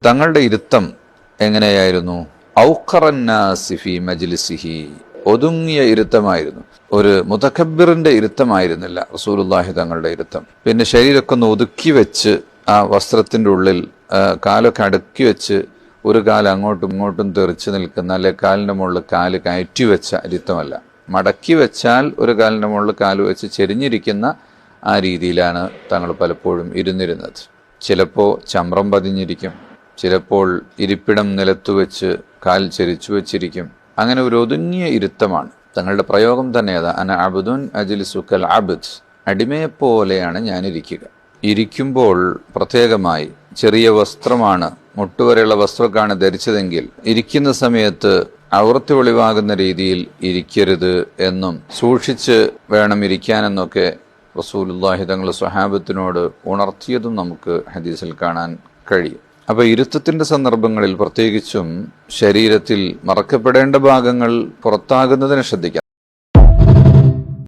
തങ്ങളുടെ ഇരുത്തം എങ്ങനെയായിരുന്നു? ഔഖറന്നാസി ഫീ മജ്ലിസിഹി, ഒതുങ്ങിയ ഇരുത്തമായിരുന്നു. ഒരു മുതക്കബ്ബിറിന്റെ ഇരുത്തമായിരുന്നില്ല റസൂലുള്ളാഹി തങ്ങളുടെ ഇരുത്തം. പിന്നെ ശരീരമൊക്കെ ഒന്ന് ഒതുക്കി വെച്ച് ആ വസ്ത്രത്തിന്റെ ഉള്ളിൽ കാലൊക്കെ അടുക്കി വെച്ച് ഒരു കാല് അങ്ങോട്ടും ഇങ്ങോട്ടും തെറിച്ച് നിൽക്കുന്ന, അല്ലെ കാലിന്റെ മുകളിൽ കാല് കയറ്റി വെച്ച ഇരുത്തമല്ല. മടക്കി വെച്ചാൽ ഒരു കാലിന്റെ മുകളിൽ കാല് വെച്ച് ചെരിഞ്ഞിരിക്കുന്ന ആ രീതിയിലാണ് തങ്ങൾ പലപ്പോഴും ഇരുന്നിരുന്നത്. ചിലപ്പോൾ ചമ്രം പതിഞ്ഞിരിക്കും, ചിലപ്പോൾ ഇരിപ്പിടം നിലത്തുവെച്ച് കാൽ ചെരിച്ചു വെച്ചിരിക്കും. അങ്ങനെ ഒരു ഒതുങ്ങിയ ഇരുത്തമാണ് തങ്ങളുടെ പ്രയോഗം തന്നെ. അതാ അന അബ്ദുൻ അജ്ലിസു കൽ അബ്ദ്, അടിമയെപ്പോലെയാണ് ഞാൻ ഇരിക്കുക. ഇരിക്കുമ്പോൾ പ്രത്യേകമായി ചെറിയ വസ്ത്രമാണ്, മുട്ടുവരെയുള്ള വസ്ത്രമൊക്കെയാണ് ധരിച്ചതെങ്കിൽ ഇരിക്കുന്ന സമയത്ത് ഔറത്ത് വെളിവാകുന്ന രീതിയിൽ ഇരിക്കരുത് എന്നും സൂക്ഷിച്ച് വേണം ഇരിക്കാനെന്നൊക്കെ റസൂലുള്ളാഹി തങ്ങൾ സ്വഹാബത്തിനോട് ഉണർത്തിയതും നമുക്ക് ഹദീസിൽ കാണാൻ കഴിയും. അപ്പോൾ ഇരുത്തത്തിന്റെ സന്ദർഭങ്ങളിൽ പ്രത്യേകിച്ചും ശരീരത്തിൽ മറക്കപ്പെടേണ്ട ഭാഗങ്ങൾ പുറത്താകുന്നതിന് ശ്രദ്ധിക്കാം.